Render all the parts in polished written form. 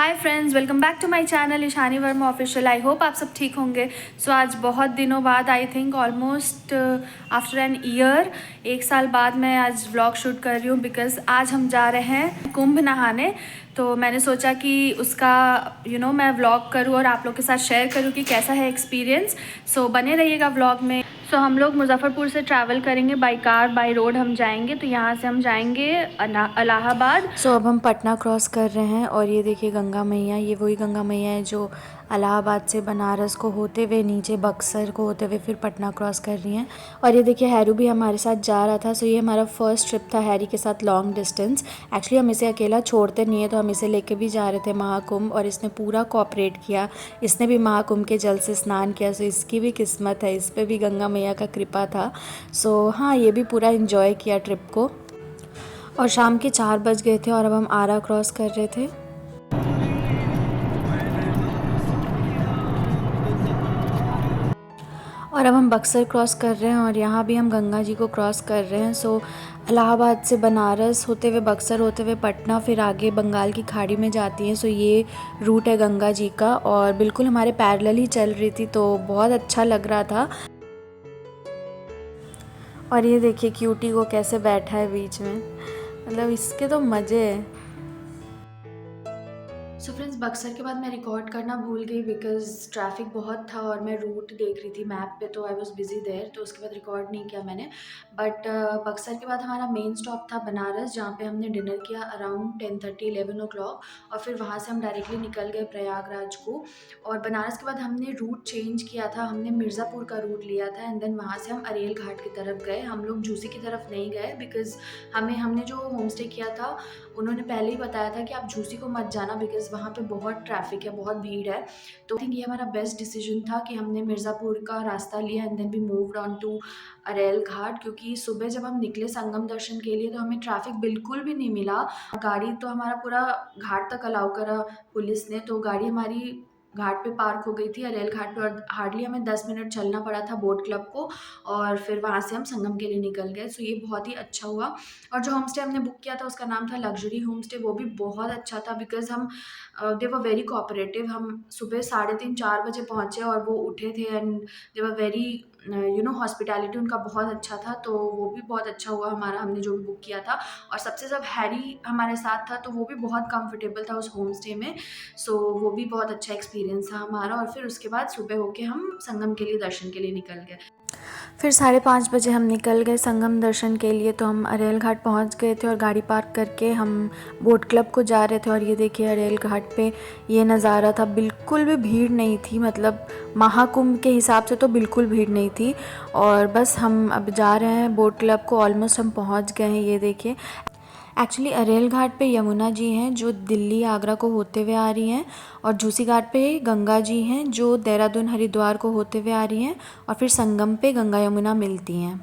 Hi friends, welcome back to my channel Ishani Verma official. I hope आप सब ठीक होंगे। सो आज बहुत दिनों बाद, I think almost after an year, 1 साल बाद मैं आज व्लॉग शूट कर रही हूँ बिकॉज़ आज हम जा रहे हैं कुंभ नहाने। तो मैंने सोचा कि उसका मैं व्लॉग करूँ और आप लोग के साथ शेयर करूँ कि कैसा है एक्सपीरियंस। सो बने रहिएगा व्लॉग में। सो हम लोग मुजफ्फरपुर से ट्रैवल करेंगे बाय कार, बाय रोड हम जाएंगे। तो यहाँ से हम जाएंगे इलाहाबाद। अब हम पटना क्रॉस कर रहे हैं और ये देखिए गंगा मैया, ये वही गंगा मैया है जो इलाहाबाद से बनारस को होते हुए नीचे बक्सर को होते हुए फिर पटना क्रॉस कर रही हैं। और ये देखिए हैरू भी हमारे साथ जा रहा था। सो ये हमारा फर्स्ट ट्रिप था हैरी के साथ लॉन्ग डिस्टेंस। एक्चुअली हम इसे अकेला छोड़ते नहीं है, तो हम इसे लेके भी जा रहे थे महाकुंभ और इसने पूरा कोऑपरेट किया। इसने भी महाकुंभ के जल से स्नान किया। सो इसकी भी किस्मत है, इस पर भी गंगा मैया का कृपा था। सो हाँ, ये भी पूरा इन्जॉय किया ट्रिप को। और शाम के 4 बज गए थे और अब हम आरा क्रॉस कर रहे थे। और अब हम बक्सर क्रॉस कर रहे हैं और यहाँ भी हम गंगा जी को क्रॉस कर रहे हैं। सो इलाहाबाद से बनारस होते हुए बक्सर होते हुए पटना, फिर आगे बंगाल की खाड़ी में जाती हैं। सो ये रूट है गंगा जी का और बिल्कुल हमारे पैरेलल ही चल रही थी, तो बहुत अच्छा लग रहा था। और ये देखिए क्यूटी को कैसे बैठा है बीच में, मतलब इसके तो मज़े हैं। सो फ्रेंड्स, बक्सर के बाद मैं रिकॉर्ड करना भूल गई बिकॉज़ ट्रैफिक बहुत था और मैं रूट देख रही थी मैप पे, तो आई वाज बिज़ी देयर, तो उसके बाद रिकॉर्ड नहीं किया मैंने। बट बक्सर के बाद हमारा मेन स्टॉप था बनारस, जहाँ पे हमने डिनर किया अराउंड 10:30-11 ओ क्लॉक। और फिर वहाँ से हम डायरेक्टली निकल गए प्रयागराज को। और बनारस के बाद हमने रूट चेंज किया था, हमने मिर्ज़ापुर का रूट लिया था एंड देन वहाँ से हम अरेल घाट की तरफ गए। हम लोग झूसी की तरफ नहीं गए बिकॉज़ हमने जो होम स्टे किया था उन्होंने पहले ही बताया था कि आप झूसी को मत जाना बिकॉज़ वहाँ पे बहुत ट्रैफिक है, बहुत भीड़ है। तो आई थिंक ये हमारा बेस्ट डिसीजन था कि हमने मिर्ज़ापुर का रास्ता लिया and then we moved on to Arail Ghat, क्योंकि सुबह जब हम निकले संगम दर्शन के लिए तो हमें ट्रैफिक बिल्कुल भी नहीं मिला। गाड़ी तो हमारा पूरा घाट तक अलाउ करा पुलिस ने, तो गाड़ी हमारी घाट पे पार्क हो गई थी अरेल घाट पे और हार्डली हमें 10 मिनट चलना पड़ा था बोट क्लब को। और फिर वहाँ से हम संगम के लिए निकल गए। सो ये बहुत ही अच्छा हुआ। और जो होम स्टे हमने बुक किया था उसका नाम था लग्जरी होम स्टे, वो भी बहुत अच्छा था बिकॉज़ हम दे वर वेरी कोऑपरेटिव। हम सुबह 3:30-4 बजे पहुँचे और वो उठे थे and they were very hospitality उनका बहुत अच्छा था। तो वो भी बहुत अच्छा हुआ हमारा, हमने जो भी बुक किया था। और सबसे जब हैरी हमारे साथ था तो वो भी बहुत कंफर्टेबल था उस होम स्टे में। सो वो भी बहुत अच्छा एक्सपीरियंस था हमारा। और फिर उसके बाद सुबह होके हम संगम के लिए दर्शन के लिए निकल गए। फिर 5:30 बजे हम निकल गए संगम दर्शन के लिए। तो हम अरेल घाट पहुंच गए थे और गाड़ी पार्क करके हम बोट क्लब को जा रहे थे। और ये देखिए अरेल घाट पे ये नज़ारा था, बिल्कुल भी भीड़ नहीं थी, मतलब महाकुंभ के हिसाब से तो बिल्कुल भीड़ नहीं थी। और बस हम अब जा रहे हैं बोट क्लब को, ऑलमोस्ट हम पहुंच गए हैं। ये देखिए एक्चुअली अरेल घाट पे यमुना जी हैं जो दिल्ली आगरा को होते हुए आ रही हैं, और झूसी घाट पे गंगा जी हैं जो देहरादून हरिद्वार को होते हुए आ रही हैं, और फिर संगम पे गंगा यमुना मिलती हैं।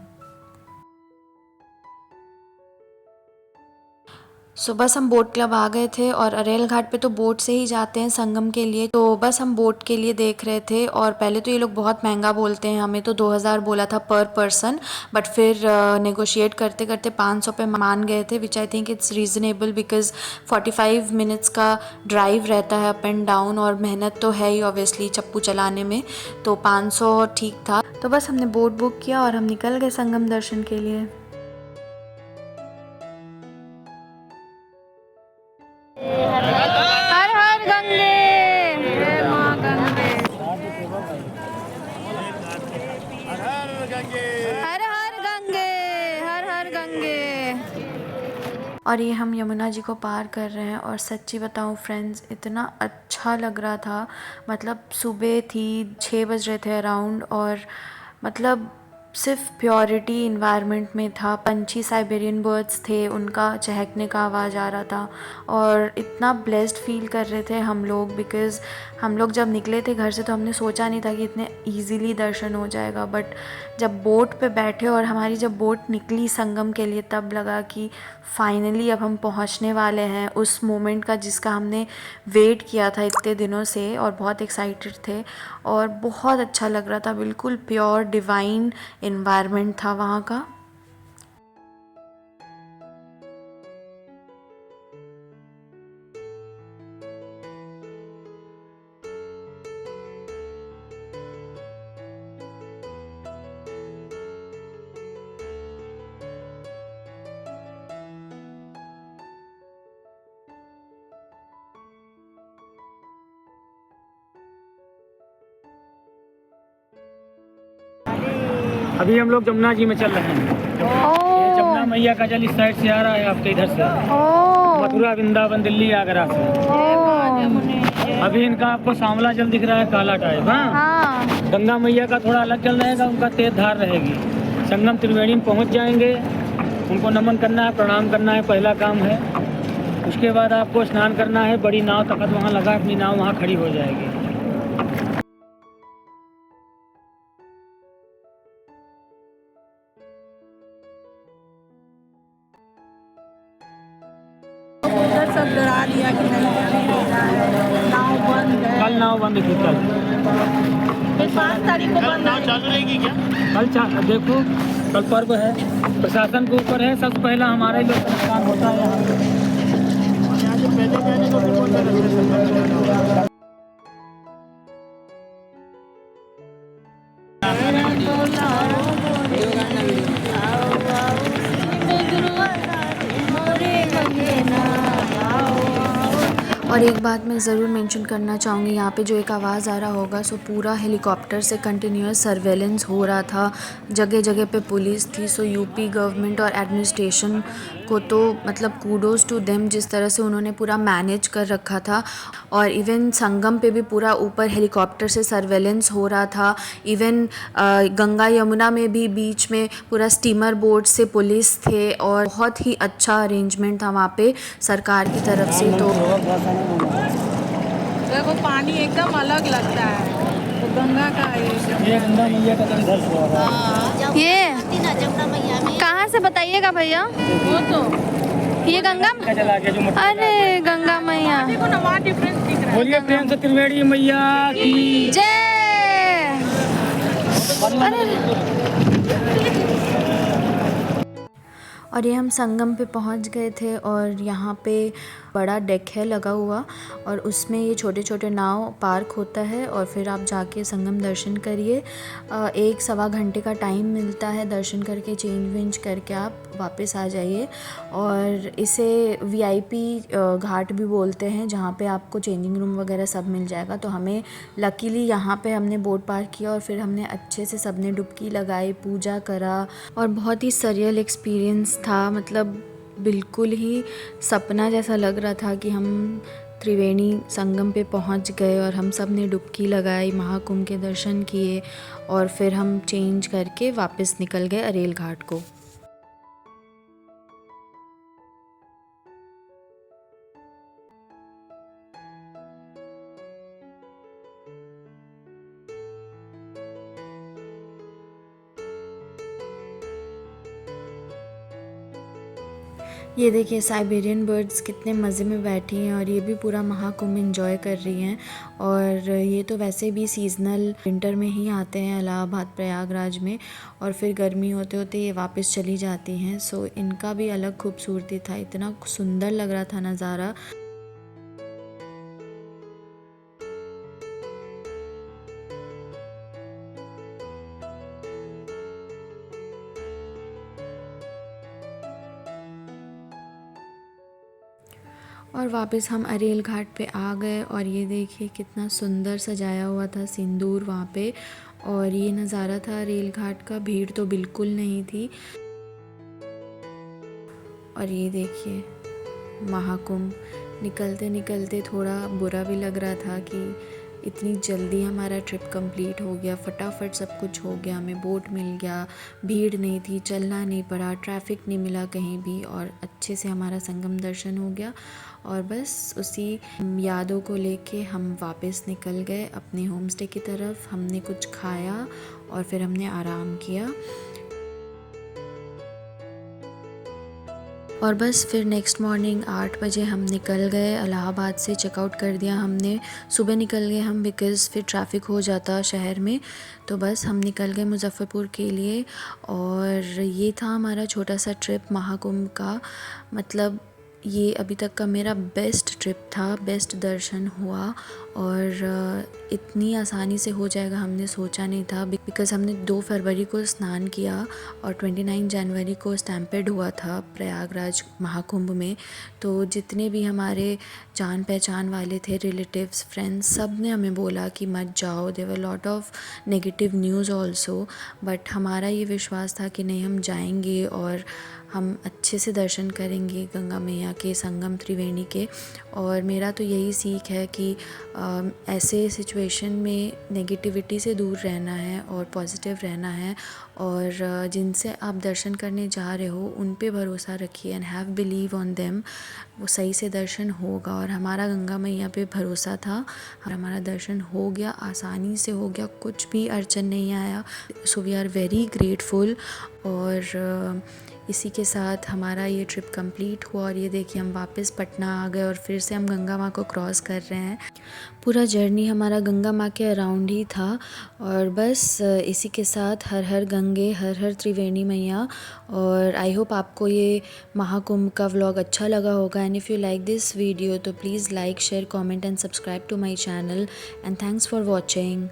सो बस हम बोट क्लब आ गए थे और अरेल घाट पे तो बोट से ही जाते हैं संगम के लिए, तो बस हम बोट के लिए देख रहे थे। और पहले तो ये लोग बहुत महंगा बोलते हैं, हमें तो 2000 बोला था पर पर्सन, बट फिर नेगोशिएट करते करते 500 पे मान गए थे, which I think it's reasonable because 45 minutes का ड्राइव रहता है अप एंड डाउन और मेहनत तो है ही ऑब्वियसली चप्पू चलाने में, तो 500 ठीक था। तो बस हमने बोट बुक किया और हम निकल गए संगम दर्शन के लिए। हर हर गंगे, जय माँ गंगे, हर हर गंगे, हर हर गंगे, हर हर गंगे। और ये हम यमुना जी को पार कर रहे हैं और सच्ची बताऊँ फ्रेंड्स, इतना अच्छा लग रहा था। मतलब सुबह थी, 6 बज रहे थे अराउंड, और मतलब सिर्फ प्योरिटी इन्वायरमेंट में था। पंछी साइबेरियन बर्ड्स थे, उनका चहकने का आवाज़ आ रहा था और इतना ब्लेस्ड फील कर रहे थे हम लोग बिकॉज़ हम लोग जब निकले थे घर से तो हमने सोचा नहीं था कि इतने इजीली दर्शन हो जाएगा। बट जब बोट पे बैठे और हमारी जब बोट निकली संगम के लिए तब लगा कि फाइनली अब हम पहुंचने वाले हैं उस मोमेंट का जिसका हमने वेट किया था इतने दिनों से, और बहुत एक्साइटेड थे और बहुत अच्छा लग रहा था। बिल्कुल प्योर डिवाइन एनवायरनमेंट था वहाँ का। अभी हम लोग जमुना जी में चल रहे हैं। ये जमुना मैया का जल इस साइड से आ रहा है आपके इधर से, मथुरा, वृंदावन, दिल्ली, आगरा से। अभी इनका आपको सांवला जल दिख रहा है, काला टाइप। हाँ, गंगा मैया का थोड़ा अलग जल रहेगा, उनका तेज धार रहेगी। संगम त्रिवेणी में पहुँच जाएंगे, उनको नमन करना है, प्रणाम करना है, पहला काम है। उसके बाद आपको स्नान करना है, बड़ी नाव तख्त वहाँ लगा, अपनी नाव वहाँ खड़ी हो जाएगी। उधर सब डरा दिया कि नहीं नाव बंद है। कल नाव बंद थी, कल 5 तारीख को बंद है। चालू रहेगी क्या? कल देखो, कल पर्व है, प्रशासन के ऊपर है। सबसे पहला हमारा ही लोग का नुकसान होता है यहाँ से पैदल जाने को भी बोलते रहते हैं। और एक बात मैं ज़रूर मेंशन करना चाहूँगी, यहाँ पे जो एक आवाज़ आ रहा होगा, सो पूरा हेलीकॉप्टर से कंटिन्यूस सर्वेलेंस हो रहा था, जगह जगह पे पुलिस थी। सो यूपी गवर्नमेंट और एडमिनिस्ट्रेशन को तो मतलब कूडोज टू देम, जिस तरह से उन्होंने पूरा मैनेज कर रखा था। और इवन संगम पे भी पूरा ऊपर हेलीकॉप्टर से सर्वेलेंस हो रहा था। इवन गंगा यमुना में भी बीच में पूरा स्टीमर बोट से पुलिस थे, और बहुत ही अच्छा अरेंजमेंट था वहाँ पे सरकार की तरफ से। तो देखो पानी एकदम अलग लगता है, तो गंगा का ये गंगा मैया का तो इधर से आ रहा है। ये कहाँ से बताइएगा भैया? वो तो ये गंगा, का चला गया जो अरे गंगा मैया, देखो ना वहाँ डिफरेंस दिख रहा है। बोलिए प्रेम से त्रिवेणी मैया की जय। और ये हम संगम पे पहुंच गए थे, और यहाँ पे बड़ा डेक है लगा हुआ, और उसमें ये छोटे छोटे नाव पार्क होता है, और फिर आप जाके संगम दर्शन करिए। 1-1.25 घंटे का टाइम मिलता है, दर्शन करके चेंज वेंज करके आप वापस आ जाइए। और इसे वीआईपी घाट भी बोलते हैं, जहाँ पे आपको चेंजिंग रूम वगैरह सब मिल जाएगा। तो हमें लकीली यहाँ पे हमने बोट पार्क किया, और फिर हमने अच्छे से सबने डुबकी लगाई, पूजा करा, और बहुत ही सरियल एक्सपीरियंस था। मतलब बिल्कुल ही सपना जैसा लग रहा था कि हम त्रिवेणी संगम पे पहुंच गए, और हम सब ने डुबकी लगाई, महाकुंभ के दर्शन किए, और फिर हम चेंज करके वापस निकल गए अरेल घाट को। ये देखिए साइबेरियन बर्ड्स कितने मज़े में बैठी हैं, और ये भी पूरा महाकुंभ एंजॉय कर रही हैं। और ये तो वैसे भी सीज़नल विंटर में ही आते हैं इलाहाबाद प्रयागराज में, और फिर गर्मी होते होते ये वापस चली जाती हैं। सो इनका भी अलग खूबसूरती था, इतना सुंदर लग रहा था नज़ारा। और वापस हम अरेल घाट पे आ गए, और ये देखिए कितना सुंदर सजाया हुआ था सिंदूर वहाँ पे। और ये नज़ारा था अरेल घाट का, भीड़ तो बिल्कुल नहीं थी। और ये देखिए महाकुंभ, निकलते निकलते थोड़ा बुरा भी लग रहा था कि इतनी जल्दी हमारा ट्रिप कंप्लीट हो गया, फटाफट सब कुछ हो गया, हमें बोट मिल गया, भीड़ नहीं थी, चलना नहीं पड़ा, ट्रैफिक नहीं मिला कहीं भी, और अच्छे से हमारा संगम दर्शन हो गया। और बस उसी यादों को लेके हम वापस निकल गए अपने होम स्टे की तरफ। हमने कुछ खाया और फिर हमने आराम किया, और बस फिर नेक्स्ट मॉर्निंग 8 बजे हम निकल गए इलाहाबाद से। चेकआउट कर दिया हमने, सुबह निकल गए हम बिकॉज़ फिर ट्रैफिक हो जाता शहर में। तो बस हम निकल गए मुज़फ़्फ़रपुर के लिए, और ये था हमारा छोटा सा ट्रिप महाकुंभ का। मतलब ये अभी तक का मेरा बेस्ट ट्रिप था, बेस्ट दर्शन हुआ, और इतनी आसानी से हो जाएगा हमने सोचा नहीं था, बिकॉज़ हमने 2 फरवरी को स्नान किया और 29 जनवरी को स्टैम्पेड हुआ था प्रयागराज महाकुंभ में। तो जितने भी हमारे जान पहचान वाले थे, रिलेटिव्स, फ्रेंड्स, सब ने हमें बोला कि मत जाओ। There were lot of negative news also, but हमारा ये विश्वास था कि नहीं, हम जाएंगे और हम अच्छे से दर्शन करेंगे गंगा मैया के, संगम त्रिवेणी के। और मेरा तो यही सीख है कि ऐसे सिचुएशन में नेगेटिविटी से दूर रहना है और पॉजिटिव रहना है, और जिनसे आप दर्शन करने जा रहे हो उन पे भरोसा रखिए and have believe on them. वो सही से दर्शन होगा, और हमारा गंगा मैया पे भरोसा था और हमारा दर्शन हो गया, आसानी से हो गया, कुछ भी अड़चन नहीं आया। So we are very grateful. और इसी के साथ हमारा ये ट्रिप कंप्लीट हुआ, और ये देखिए हम वापस पटना आ गए और फिर से हम गंगा माँ को क्रॉस कर रहे हैं। पूरा जर्नी हमारा गंगा माँ के अराउंड ही था। और बस इसी के साथ हर हर गंगे, हर हर त्रिवेणी मैया। और आई होप आपको ये महाकुंभ का व्लॉग अच्छा लगा होगा, and if you like this video तो please like, share, comment and subscribe to my channel, and thanks for watching.